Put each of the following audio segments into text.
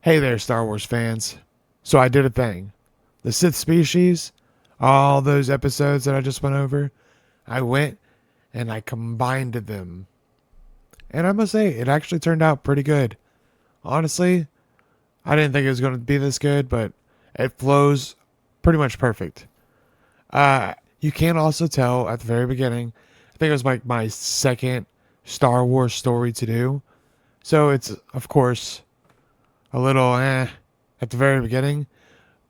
Hey there, Star Wars fans. So I did a thing. The Sith Species, all those episodes that I just went over, I went and I combined them. And I must say, it actually turned out pretty good. Honestly, I didn't think it was going to be this good, but it flows pretty much perfect. You can also tell at the very beginning, I think it was like my second Star Wars story to do. So it's, of course, a little at the very beginning.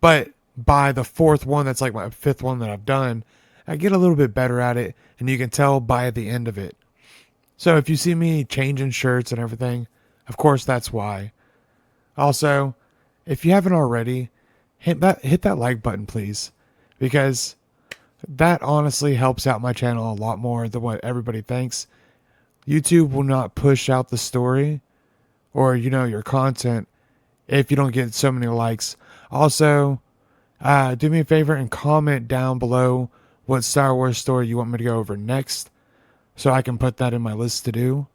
But by the fourth one, that's like my fifth one that I've done, I get a little bit better at it, and you can tell by the end of it. So if you see me changing shirts and everything, of course that's why. Also, if you haven't already, hit that like button, please, because that honestly helps out my channel a lot more than what everybody thinks. YouTube will not push out the story or your content if you don't get so many likes. Also, do me a favor and comment down below what Star Wars story you want me to go over next so I can put that in my list to do.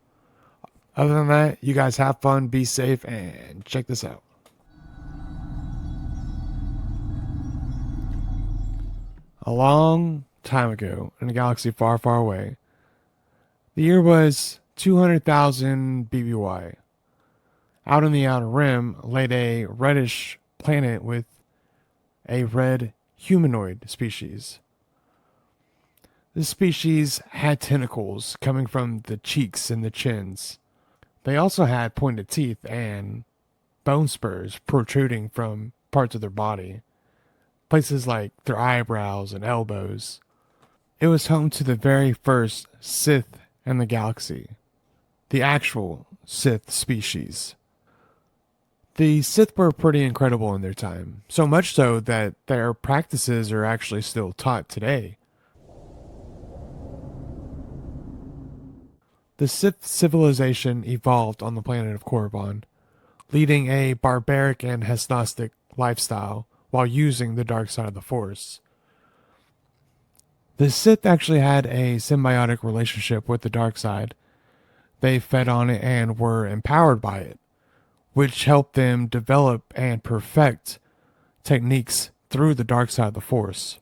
Other than that, you guys have fun, be safe, and check this out. A long time ago, in a galaxy far, far away, the year was 200,000 BBY. Out in the outer rim laid a reddish planet with a red humanoid species. This species had tentacles coming from the cheeks and the chins. They also had pointed teeth and bone spurs protruding from parts of their body, places like their eyebrows and elbows. It was home to the very first Sith in the galaxy, the actual Sith species. The Sith were pretty incredible in their time, so much so that their practices are actually still taught today. The Sith civilization evolved on the planet of Korriban, leading a barbaric and hedonistic lifestyle while using the dark side of the Force. The Sith actually had a symbiotic relationship with the dark side. They fed on it and were empowered by it, which helped them develop and perfect techniques through the dark side of the Force,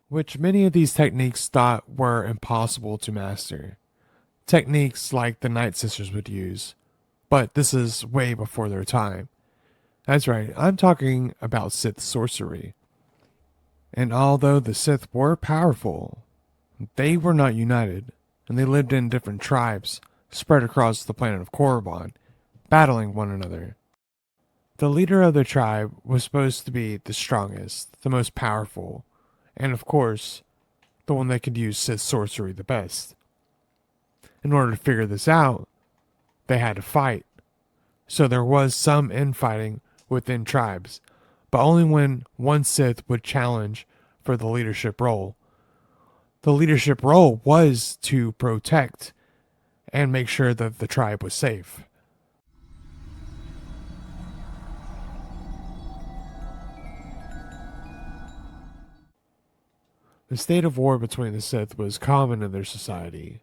which many of these techniques thought were impossible to master. Techniques like the Night Sisters would use, but this is way before their time. That's right, I'm talking about Sith sorcery. And although the Sith were powerful, they were not united, and they lived in different tribes spread across the planet of Korriban, battling one another. The leader of the tribe was supposed to be the strongest, the most powerful, and of course, the one that could use Sith sorcery the best. In order to figure this out, they had to fight. So there was some infighting within tribes, but only when one Sith would challenge for the leadership role. The leadership role was to protect and make sure that the tribe was safe. The state of war between the Sith was common in their society.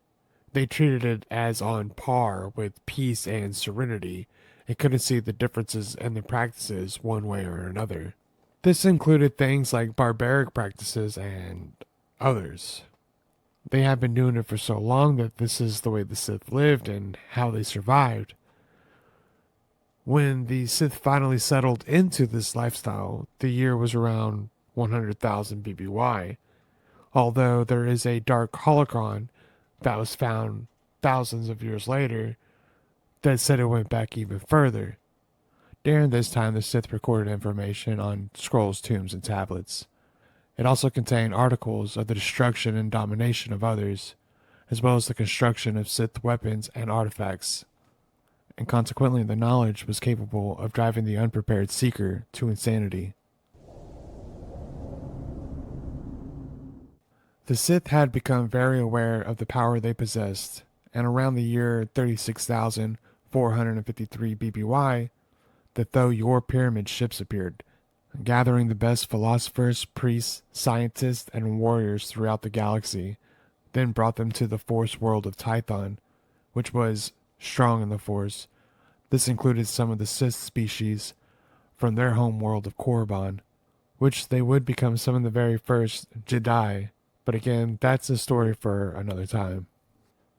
They treated it as on par with peace and serenity and couldn't see the differences in the practices one way or another. This included things like barbaric practices and others. They had been doing it for so long that this is the way the Sith lived and how they survived. When the Sith finally settled into this lifestyle, the year was around 100,000 BBY, although there is a dark holocron that was found thousands of years later that said it went back even further. During this time, the Sith recorded information on scrolls, tombs, and tablets. It also contained articles of the destruction and domination of others, as well as the construction of Sith weapons and artifacts. And consequently, the knowledge was capable of driving the unprepared seeker to insanity. The Sith had become very aware of the power they possessed, and around the year 36,453 BBY, the Thoth pyramid ships appeared, gathering the best philosophers, priests, scientists, and warriors throughout the galaxy, then brought them to the Force world of Tython, which was strong in the Force. This included some of the Sith species, from their home world of Korriban, which they would become some of the very first Jedi, but again, that's a story for another time.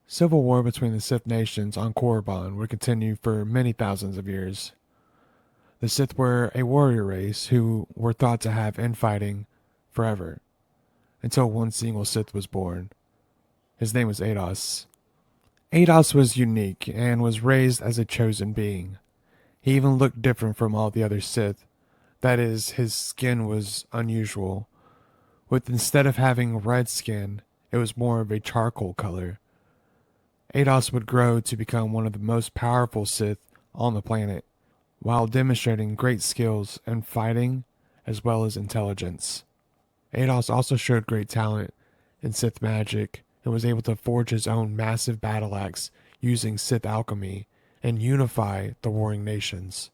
Civil war between the Sith nations on Korriban would continue for many thousands of years. The Sith were a warrior race who were thought to have infighting forever, until one single Sith was born. His name was Ados. Ados was unique and was raised as a chosen being. He even looked different from all the other Sith. That is, his skin was unusual. With instead of having red skin, it was more of a charcoal color. Ados would grow to become one of the most powerful Sith on the planet, while demonstrating great skills in fighting as well as intelligence. Ados also showed great talent in Sith magic and was able to forge his own massive battle axe using Sith alchemy and unify the warring nations.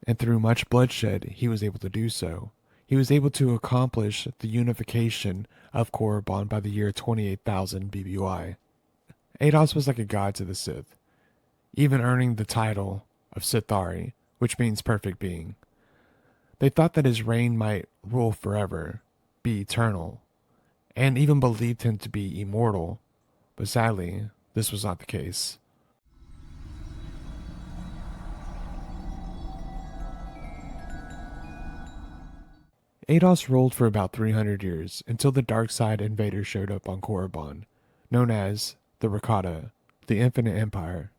And through much bloodshed, he was able to do so. He was able to accomplish the unification of Korriban by the year 28,000 BBY. Ados was like a god to the Sith, even earning the title of Sithari, which means perfect being. They thought that his reign might rule forever, be eternal, and even believed him to be immortal, but sadly, this was not the case. Ados ruled for about 300 years until the dark side invaders showed up on Korriban, known as the Rakata, the Infinite Empire.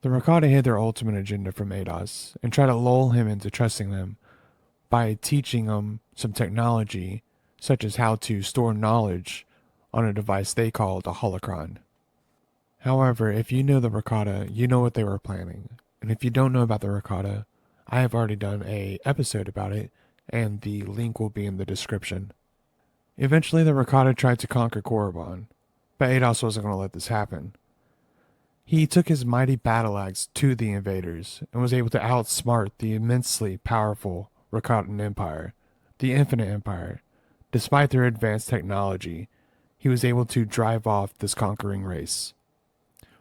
The Rakata hid their ultimate agenda from Ados and tried to lull him into trusting them by teaching him some technology, such as how to store knowledge on a device they called a holocron. However, if you know the Rakata, you know what they were planning. And if you don't know about the Rakata, I have already done an episode about it, and the link will be in the description. Eventually, the Rakata tried to conquer Korriban, but Ados wasn't going to let this happen. He took his mighty battle axe to the invaders and was able to outsmart the immensely powerful Rakatan Empire, the Infinite Empire. Despite their advanced technology, he was able to drive off this conquering race.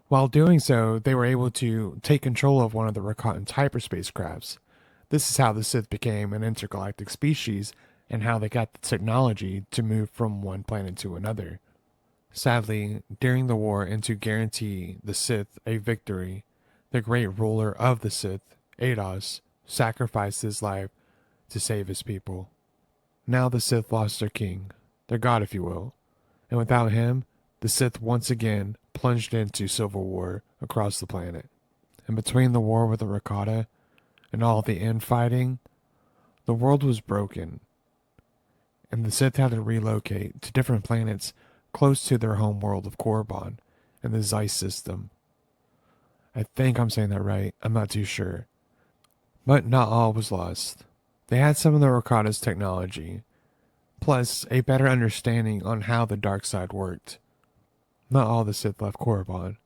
While doing so, they were able to take control of one of the Rakatan hyperspace crafts. This is how the Sith became an intergalactic species and how they got the technology to move from one planet to another. Sadly, during the war and to guarantee the Sith a victory, the great ruler of the Sith, Ados, sacrificed his life to save his people. Now the Sith lost their king, their god if you will, and without him, the Sith once again plunged into civil war across the planet. And between the war with the Rakata and all the infighting, the world was broken, and the Sith had to relocate to different planets close to their home world of Korriban and the Zeiss system. I think I'm saying that right, I'm not too sure. But not all was lost. They had some of the Rakata's technology, plus a better understanding on how the dark side worked. Not all the Sith left Korriban.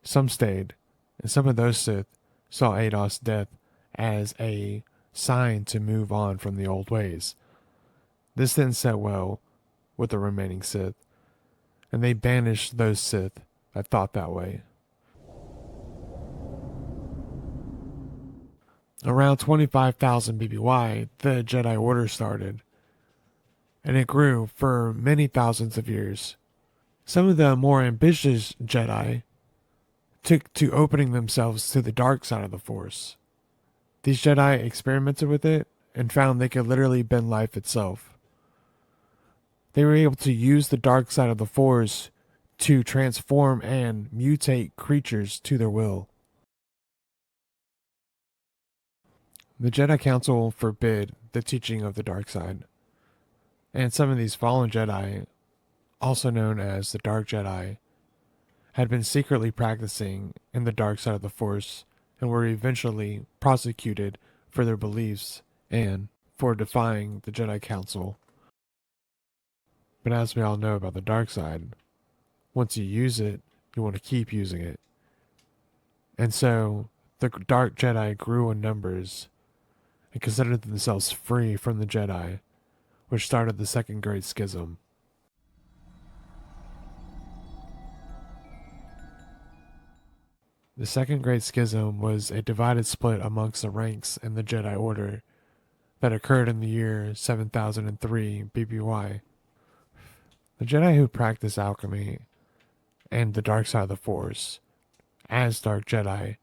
Some stayed, and some of those Sith saw Ados' death as a sign to move on from the old ways. This didn't set well with the remaining Sith, and they banished those Sith that thought that way. Around 25,000 BBY, the Jedi Order started, and it grew for many thousands of years. Some of the more ambitious Jedi took to opening themselves to the dark side of the Force. These Jedi experimented with it and found they could literally bend life itself. They were able to use the dark side of the Force to transform and mutate creatures to their will. The Jedi Council forbid the teaching of the dark side, and some of these fallen Jedi, also known as the Dark Jedi, had been secretly practicing in the dark side of the Force and were eventually prosecuted for their beliefs and for defying the Jedi Council. But as we all know about the dark side, once you use it, you want to keep using it. And so the Dark Jedi grew in numbers and considered themselves free from the Jedi, which started the Second Great Schism. The Second Great Schism was a divided split amongst the ranks in the Jedi Order that occurred in the year 7003 BBY. The Jedi who practiced alchemy and the dark side of the Force, as Dark Jedi,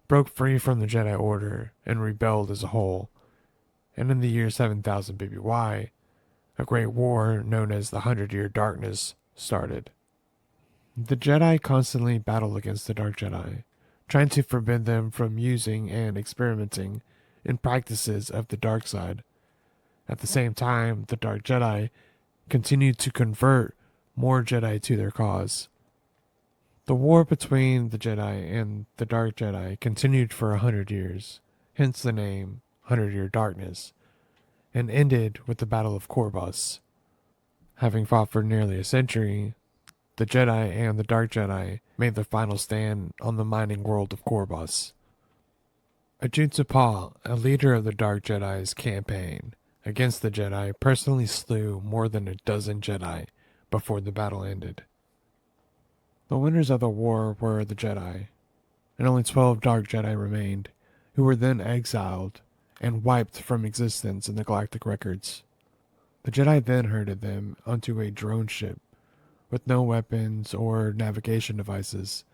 broke free from the Jedi Order and rebelled as a whole, and in the year 7000 BBY, a great war known as the 100-Year Darkness started. The Jedi constantly battled against the Dark Jedi, trying to forbid them from using and experimenting in practices of the dark side. At the same time, the Dark Jedi continued to convert more Jedi to their cause. The war between the Jedi and the Dark Jedi continued for 100 years, hence the name 100-Year Darkness, and ended with the Battle of Corbus. Having fought for nearly a century, the Jedi and the Dark Jedi made their final stand on the mining world of Corbus. Ajunta, a leader of the Dark Jedi's campaign against the Jedi, personally slew more than a dozen Jedi before the battle ended. The winners of the war were the Jedi, and only 12 Dark Jedi remained, who were then exiled and wiped from existence in the galactic records. The Jedi then herded them onto a drone ship with no weapons or navigation devices.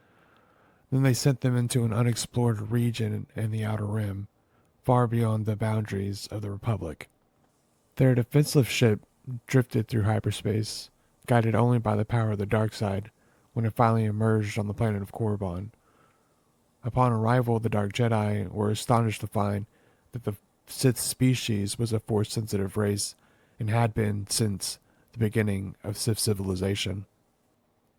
Then they sent them into an unexplored region in the Outer Rim, far beyond the boundaries of the Republic. Their defenseless ship drifted through hyperspace, guided only by the power of the dark side, when it finally emerged on the planet of Korriban. Upon arrival, the Dark Jedi were astonished to find that the Sith species was a Force-sensitive race and had been since the beginning of Sith civilization.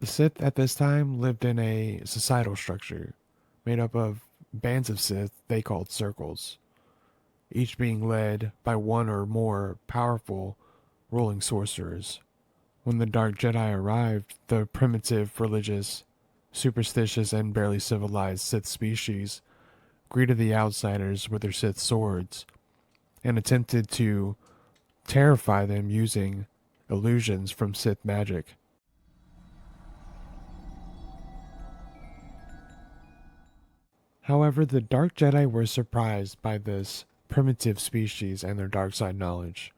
The Sith at this time lived in a societal structure made up of bands of Sith they called circles, each being led by one or more powerful ruling sorcerers. When the Dark Jedi arrived, the primitive, religious, superstitious, and barely civilized Sith species greeted the outsiders with their Sith swords and attempted to terrify them using illusions from Sith magic. However, the Dark Jedi were surprised by this primitive species and their dark side knowledge,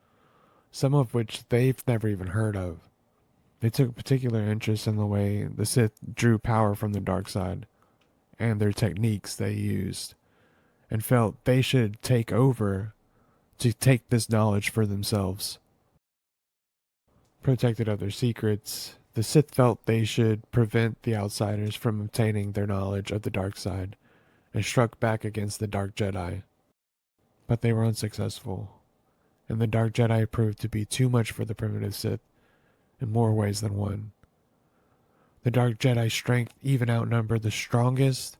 some of which they've never even heard of. They took particular interest in the way the Sith drew power from the dark side and their techniques they used, and felt they should take over to take this knowledge for themselves. Protected of their secrets, the Sith felt they should prevent the outsiders from obtaining their knowledge of the dark side and struck back against the Dark Jedi. But they were unsuccessful, and the Dark Jedi proved to be too much for the primitive Sith in more ways than one. The Dark Jedi's strength even outnumbered the strongest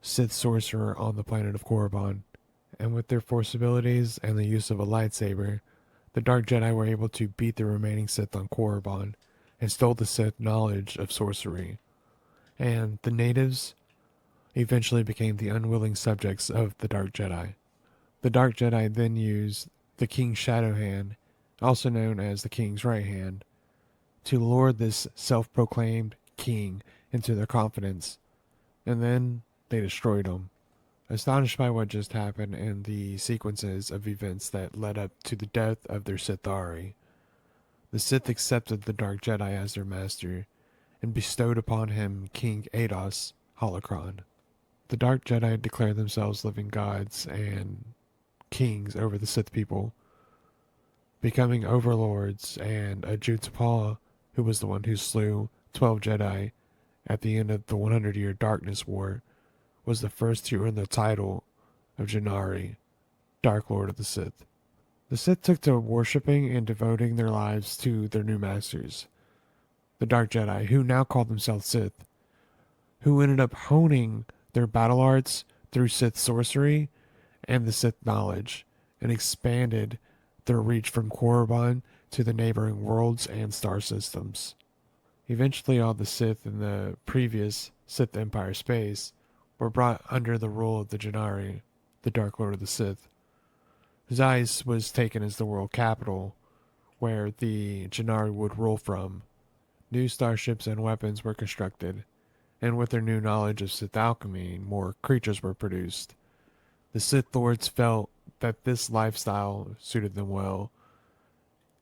Sith sorcerer on the planet of Korriban, and with their Force abilities and the use of a lightsaber, the Dark Jedi were able to beat the remaining Sith on Korriban and stole the Sith knowledge of sorcery. And the natives eventually became the unwilling subjects of the Dark Jedi. The Dark Jedi then used the King's Shadow Hand, also known as the King's Right Hand, to lure this self-proclaimed king into their confidence, and then they destroyed him. Astonished by what just happened and the sequences of events that led up to the death of their Sithari, the Sith accepted the Dark Jedi as their master and bestowed upon him King Ados Holocron. The Dark Jedi declared themselves living gods and kings over the Sith people, becoming overlords, and Ajunta, who was the one who slew 12 Jedi at the end of the 100-Year Darkness War, was the first to earn the title of Janari, Dark Lord of the Sith. The Sith took to worshipping and devoting their lives to their new masters, the Dark Jedi, who now called themselves Sith, who ended up honing their battle arts through Sith sorcery and the Sith knowledge, and expanded their reach from Korriban to the neighboring worlds and star systems. Eventually, all the Sith in the previous Sith Empire space were brought under the rule of the Janari, the Dark Lord of the Sith. Zeiss was taken as the world capital, where the Janari would rule from. New starships and weapons were constructed, and with their new knowledge of Sith alchemy, more creatures were produced. The Sith Lords felt that this lifestyle suited them well,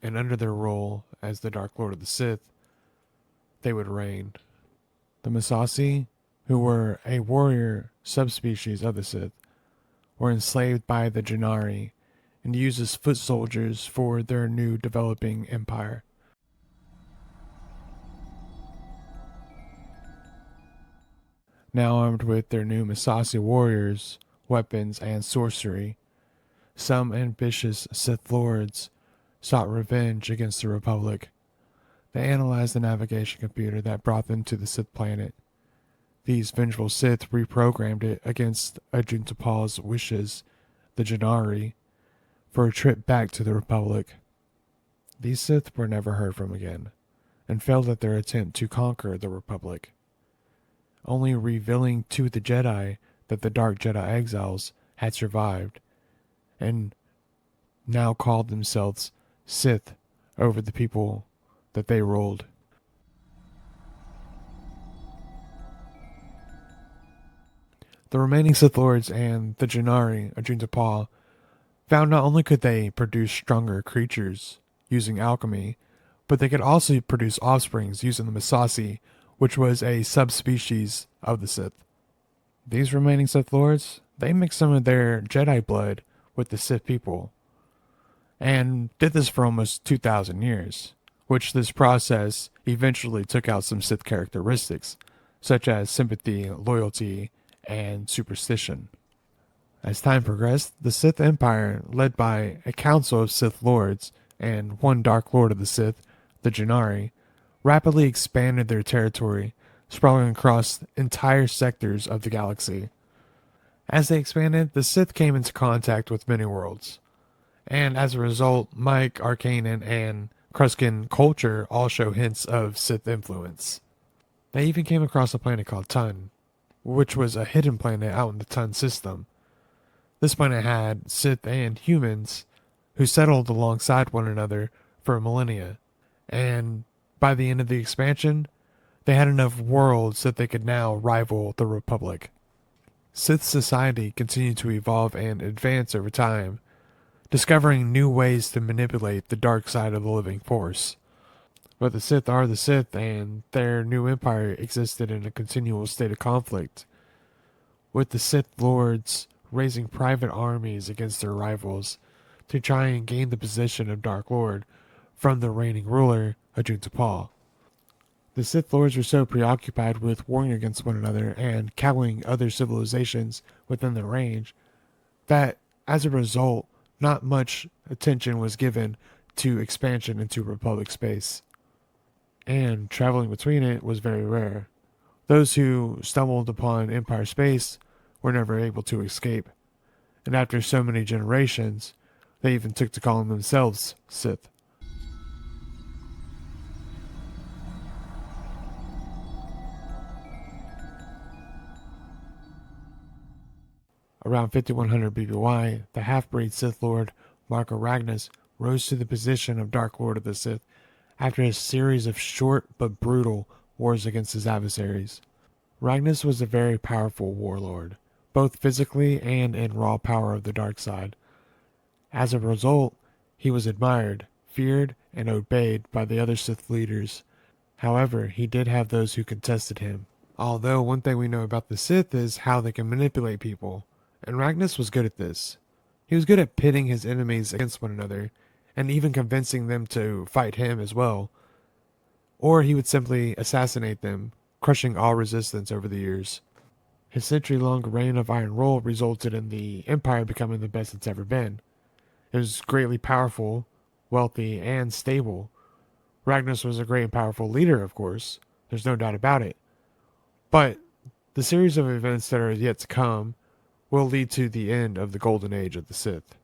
and under their rule as the Dark Lord of the Sith, they would reign. The Massassi, who were a warrior subspecies of the Sith, were enslaved by the Jannari and used as foot soldiers for their new developing empire. Now armed with their new Massassi warriors, weapons, and sorcery, some ambitious Sith Lords sought revenge against the Republic. They analyzed the navigation computer that brought them to the Sith planet. These vengeful Sith reprogrammed it against Ajuntapal's wishes, the Jannari, for a trip back to the Republic. These Sith were never heard from again, and failed at their attempt to conquer the Republic, only revealing to the Jedi that the Dark Jedi exiles had survived, and now called themselves Sith over the people that they ruled. The remaining Sith Lords and the Jannari, Ajuntapal, found not only could they produce stronger creatures using alchemy, but they could also produce offsprings using the Massassi, which was a subspecies of the Sith. These remaining Sith Lords, they mixed some of their Jedi blood with the Sith people, and did this for almost 2,000 years, which this process eventually took out some Sith characteristics, such as sympathy, loyalty, and superstition. As time progressed, the Sith Empire, led by a council of Sith Lords and one Dark Lord of the Sith, the Jannari, rapidly expanded their territory, sprawling across entire sectors of the galaxy. As they expanded, the Sith came into contact with many worlds, and as a result, Mike, Arcanan, and Kruskin culture all show hints of Sith influence. They even came across a planet called Tun, which was a hidden planet out in the Tun system. This planet had Sith and humans who settled alongside one another for millennia, and by the end of the expansion, they had enough worlds that they could now rival the Republic. Sith society continued to evolve and advance over time, discovering new ways to manipulate the dark side of the living force. But the Sith are the Sith, and their new empire existed in a continual state of conflict, with the Sith Lords raising private armies against their rivals to try and gain the position of Dark Lord from the reigning ruler, Ajuntapal. The Sith Lords were so preoccupied with warring against one another and cowing other civilizations within their range that, as a result, not much attention was given to expansion into Republic space, and traveling between it was very rare. Those who stumbled upon Empire space were never able to escape, and after so many generations, they even took to calling themselves Sith. Around 5100 BBY, the half-breed Sith Lord Marco Ragnus rose to the position of Dark Lord of the Sith after a series of short but brutal wars against his adversaries. Ragnus was a very powerful warlord, both physically and in raw power of the dark side. As a result, he was admired, feared, and obeyed by the other Sith leaders. However, he did have those who contested him. Although one thing we know about the Sith is how they can manipulate people, and Ragnus was good at this. He was good at pitting his enemies against one another, and even convincing them to fight him as well. Or he would simply assassinate them, crushing all resistance over the years. His century-long reign of Iron Rule resulted in the Empire becoming the best it's ever been. It was greatly powerful, wealthy, and stable. Ragnus was a great and powerful leader, of course. There's no doubt about it. But the series of events that are yet to come will lead to the end of the Golden Age of the Sith.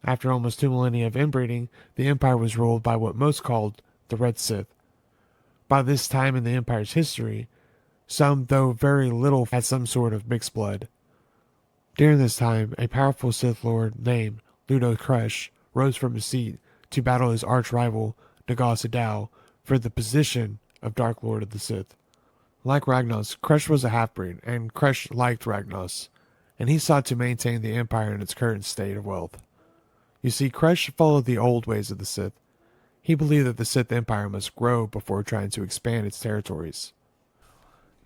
After almost 2 millennia of inbreeding, the Empire was ruled by what most called the Red Sith. By this time in the Empire's history, some, though very little, had some sort of mixed blood. During this time, a powerful Sith Lord named Ludo Kresh rose from his seat to battle his arch-rival Naga Sadow for the position of Dark Lord of the Sith. Like Ragnos, Kresh was a half-breed, and Kresh liked Ragnos, and he sought to maintain the Empire in its current state of wealth. You see, Kresh followed the old ways of the Sith. He believed that the Sith Empire must grow before trying to expand its territories.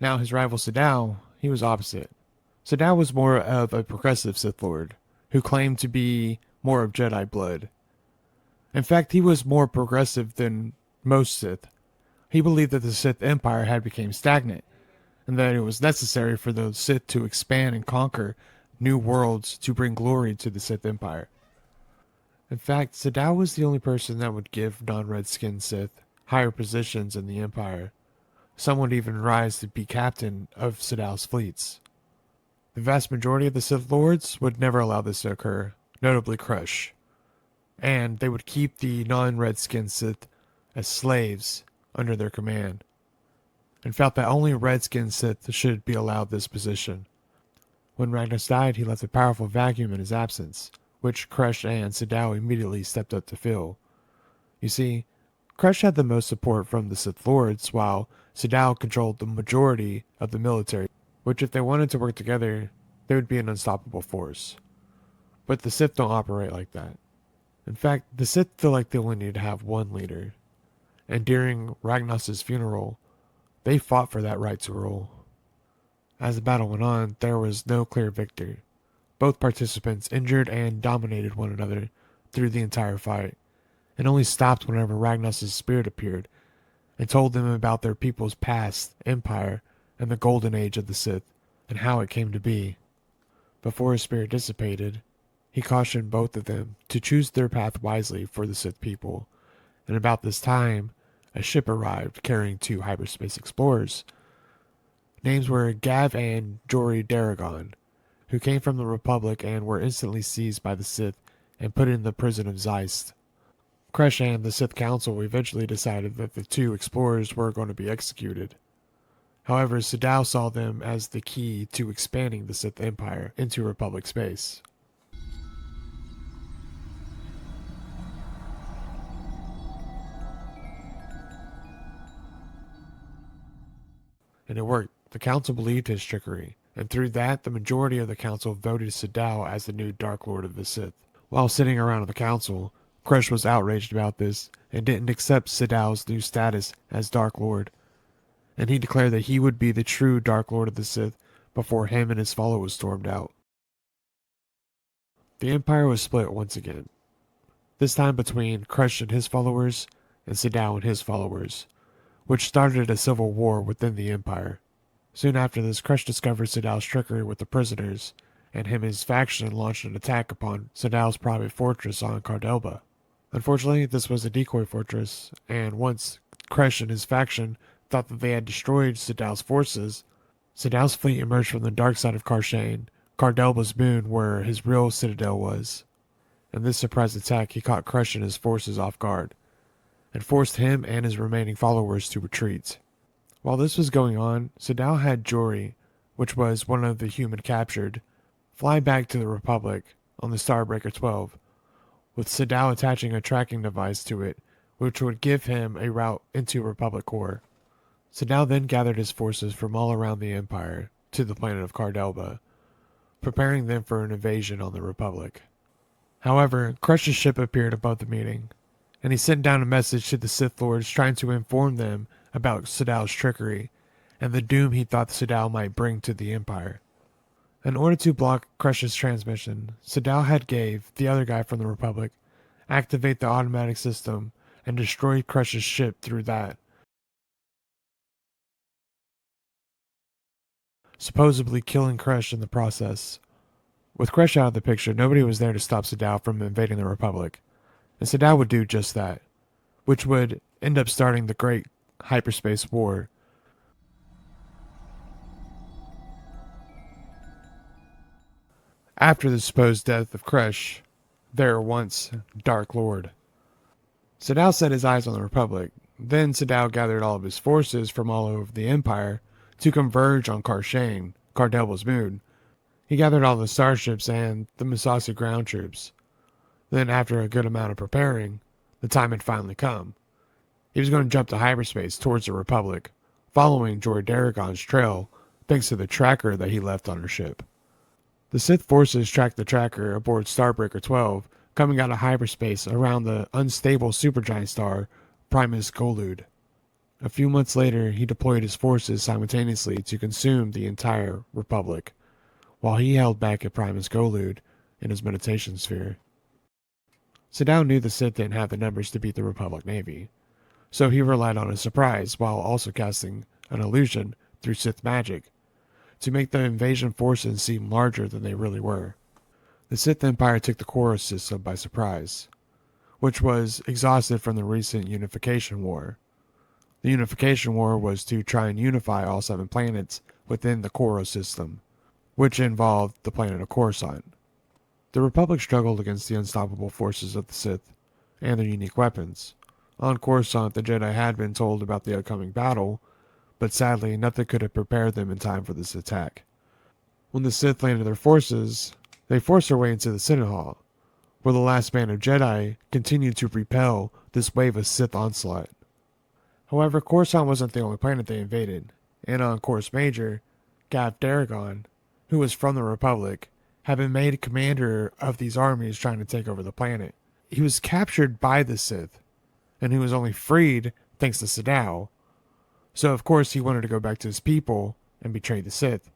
Now, his rival Sadao, he was opposite. Sadao was more of a progressive Sith Lord, who claimed to be more of Jedi blood. In fact, he was more progressive than most Sith. He believed that the Sith Empire had become stagnant, and that it was necessary for the Sith to expand and conquer new worlds to bring glory to the Sith Empire. In fact, Sadao was the only person that would give non-red-skinned Sith higher positions in the Empire. Some would even rise to be captain of Sadao's fleets. The vast majority of the Sith Lords would never allow this to occur, notably Kresh. And they would keep the non-red-skinned Sith as slaves under their command, and felt that only red-skinned Sith should be allowed this position. When Ragnos died, he left a powerful vacuum in his absence, which Kresh and Sadao immediately stepped up to fill. You see, Kresh had the most support from the Sith Lords, while Sadao controlled the majority of the military, which if they wanted to work together, they would be an unstoppable force. But the Sith don't operate like that. In fact, the Sith feel like they only need to have one leader. And during Ragnos' funeral, they fought for that right to rule. As the battle went on, there was no clear victor. Both participants injured and dominated one another through the entire fight, and only stopped whenever Ragnos' spirit appeared and told them about their people's past, empire, and the golden age of the Sith, and how it came to be. Before his spirit dissipated, he cautioned both of them to choose their path wisely for the Sith people, and about this time, a ship arrived carrying 2 hyperspace explorers. Names were Gav and Jory Daragon, who came from the Republic and were instantly seized by the Sith and put in the prison of Zeist. Kresh and the Sith Council eventually decided that the 2 explorers were going to be executed. However, Sadao saw them as the key to expanding the Sith Empire into Republic space. And it worked. The Council believed his trickery, and through that, the majority of the Council voted Sadao as the new Dark Lord of the Sith. While sitting around the Council, Kresh was outraged about this and didn't accept Sadao's new status as Dark Lord, and he declared that he would be the true Dark Lord of the Sith before him and his followers stormed out. The Empire was split once again, this time between Kresh and his followers and Sadao and his followers, which started a civil war within the Empire. Soon after this, Kresh discovered Sadao's trickery with the prisoners, and him and his faction launched an attack upon Sadao's private fortress on Cardelba. Unfortunately, this was a decoy fortress, and once Kresh and his faction thought that they had destroyed Sadao's forces, Sadao's fleet emerged from the dark side of Karshane, Cardelba's moon where his real citadel was. In this surprise attack, he caught Kresh and his forces off guard, and forced him and his remaining followers to retreat. While this was going on, Sadao had Jory, which was one of the human captured, fly back to the Republic on the Starbreaker 12, with Sadao attaching a tracking device to it, which would give him a route into Republic core. Sadao then gathered his forces from all around the Empire to the planet of Cardelba, preparing them for an invasion on the Republic. However, Kresh's ship appeared above the meeting, and he sent down a message to the Sith Lords trying to inform them about Sadao's trickery and the doom he thought Sadao might bring to the Empire. In order to block Kresh's transmission, Sadao had gave the other guy from the Republic activate the automatic system and destroy Kresh's ship through that, supposedly killing Kresh in the process. With Kresh out of the picture, nobody was there to stop Sadao from invading the Republic, and Sadao would do just that, which would end up starting the Great Hyperspace War. After the supposed death of Kresh, their once Dark Lord, Sadao set his eyes on the Republic. Then Sadao gathered all of his forces from all over the Empire to converge on Karshane, Cardelba's moon. He gathered all the starships and the Misasi ground troops. Then, after a good amount of preparing, the time had finally come. He was going to jump to hyperspace towards the Republic, following Jorah Daragon's trail thanks to the tracker that he left on her ship. The Sith forces tracked the tracker aboard Starbreaker 12, coming out of hyperspace around the unstable supergiant star Primus Golud. A few months later, he deployed his forces simultaneously to consume the entire Republic, while he held back at Primus Golud in his meditation sphere. Sadao knew the Sith didn't have the numbers to beat the Republic Navy, so he relied on a surprise while also casting an illusion through Sith magic to make the invasion forces seem larger than they really were. The Sith Empire took the Koros system by surprise, which was exhausted from the recent Unification War. The Unification War was to try and unify all 7 planets within the Koros system, which involved the planet of Coruscant. The Republic struggled against the unstoppable forces of the Sith and their unique weapons. On Coruscant, the Jedi had been told about the upcoming battle, but sadly nothing could have prepared them in time for this attack. When the Sith landed their forces, they forced their way into the Synod Hall, where the last band of Jedi continued to repel this wave of Sith onslaught. However, Coruscant wasn't the only planet they invaded, and on Corus Major, Gav Daragon, who was from the Republic, had been made commander of these armies trying to take over the planet. He was captured by the Sith, and he was only freed thanks to Sadao. So of course he wanted to go back to his people and betray the Sith.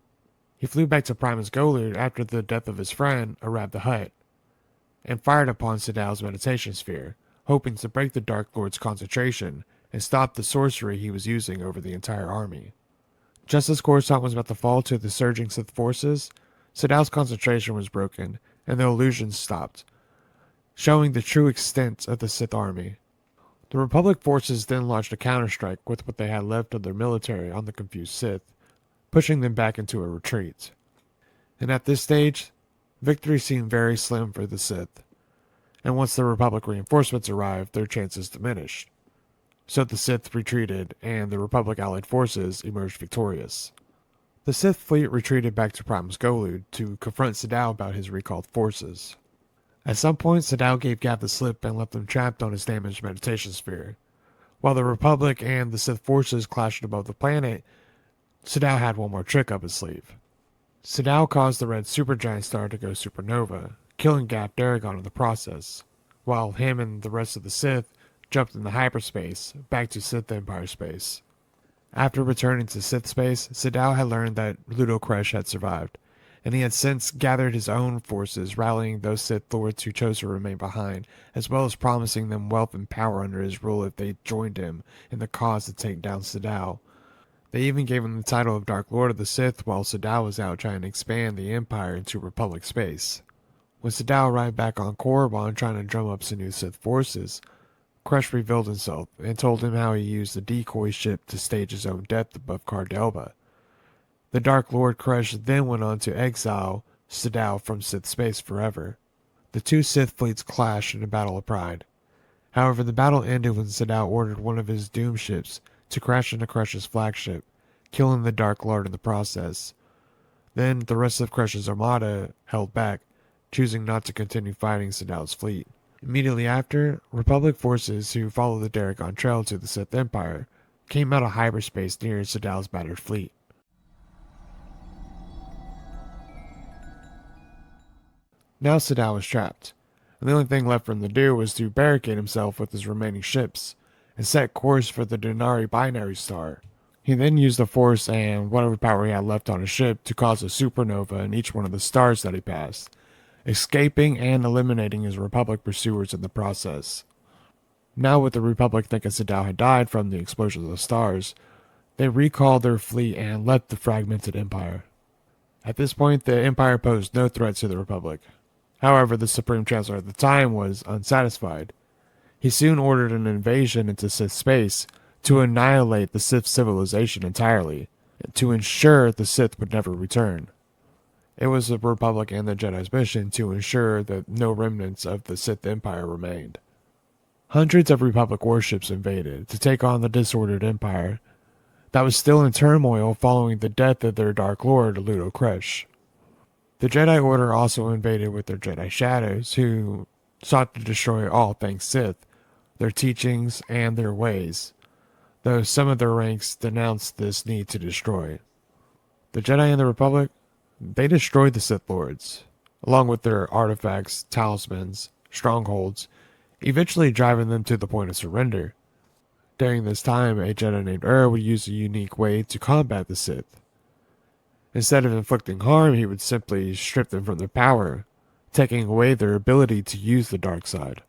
He flew back to Primus Golud after the death of his friend, Arab the Hutt, and fired upon Sadao's meditation sphere, hoping to break the Dark Lord's concentration and stop the sorcery he was using over the entire army. Just as Coruscant was about to fall to the surging Sith forces, Sadao's concentration was broken, and the illusions stopped, showing the true extent of the Sith army. The Republic forces then launched a counterstrike with what they had left of their military on the confused Sith, pushing them back into a retreat. And at this stage, victory seemed very slim for the Sith, and once the Republic reinforcements arrived, their chances diminished. So the Sith retreated, and the Republic allied forces emerged victorious. The Sith fleet retreated back to Primus Golud to confront Sadao about his recalled forces. At some point, Sadao gave Gav the slip and left them trapped on his damaged meditation sphere. While the Republic and the Sith forces clashed above the planet, Sadao had one more trick up his sleeve. Sadao caused the red supergiant star to go supernova, killing Gav Daragon in the process, while him and the rest of the Sith jumped into hyperspace, back to Sith Empire space. After returning to Sith space, Sadao had learned that Ludo Kresh had survived, and he had since gathered his own forces, rallying those Sith lords who chose to remain behind, as well as promising them wealth and power under his rule if they joined him in the cause to take down Sadao. They even gave him the title of Dark Lord of the Sith while Sadao was out trying to expand the Empire into Republic space. When Sadao arrived back on Korriban trying to drum up some new Sith forces, Kresh revealed himself and told him how he used the decoy ship to stage his own death above Cardelba. The Dark Lord Kresh then went on to exile Sadao from Sith space forever. The two Sith fleets clashed in a battle of pride. However, the battle ended when Sadao ordered one of his doom ships to crash into Kresh's flagship, killing the Dark Lord in the process. Then the rest of Kresh's armada held back, choosing not to continue fighting Sadao's fleet. Immediately after, Republic forces who followed the Daragon Trail to the Sith Empire came out of hyperspace near Sadao's battered fleet. Now Sadao was trapped, and the only thing left for him to do was to barricade himself with his remaining ships and set course for the Denari binary star. He then used the Force and whatever power he had left on his ship to cause a supernova in each one of the stars that he passed, escaping and eliminating his Republic pursuers in the process. Now with the Republic thinking Sadao had died from the explosion of the stars, they recalled their fleet and left the fragmented Empire. At this point, the Empire posed no threat to the Republic. However, the Supreme Chancellor at the time was unsatisfied. He soon ordered an invasion into Sith space to annihilate the Sith civilization entirely, to ensure the Sith would never return. It was the Republic and the Jedi's mission to ensure that no remnants of the Sith Empire remained. Hundreds of Republic warships invaded to take on the disordered Empire that was still in turmoil following the death of their Dark Lord, Ludo Kresh. The Jedi Order also invaded with their Jedi Shadows, who sought to destroy all things Sith, their teachings, and their ways. though some of their ranks denounced this need to destroy. The Jedi and the Republic, they destroyed the Sith Lords, along with their artifacts, talismans, strongholds, eventually driving them to the point of surrender. During this time, a Jedi named would use a unique way to combat the Sith. Instead of inflicting harm, he would simply strip them from their power, taking away their ability to use the dark side.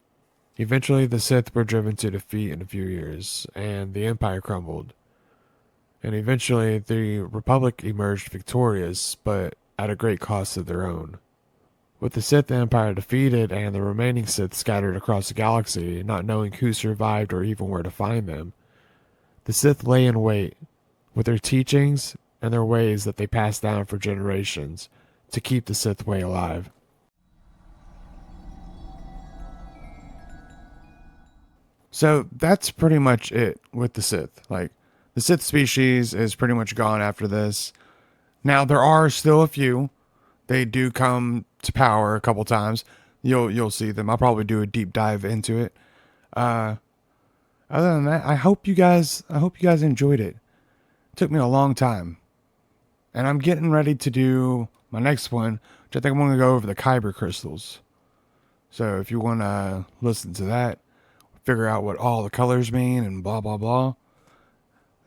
Eventually, the Sith were driven to defeat in a few years, and the Empire crumbled. And eventually, the Republic emerged victorious, but at a great cost of their own. With the Sith Empire defeated and the remaining Sith scattered across the galaxy, not knowing who survived or even where to find them, the Sith lay in wait, with their teachings and their ways that they passed down for generations to keep the Sith way alive. So that's pretty much it with the Sith. Like, the Sith species is pretty much gone after this. Now, there are still a few. They do come to power a couple times. You'll see them. I'll probably do a deep dive into it. Uh, Other than that, I hope you guys enjoyed it. It took me a long time, and I'm getting ready to do my next one, which I think I'm going to go over the Kyber crystals. So if you want to listen to that, figure out what all the colors mean and blah blah blah,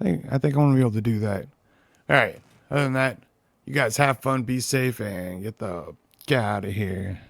I think I'm going to be able to do that. All right. Other than that, you guys have fun, be safe, and get out of here.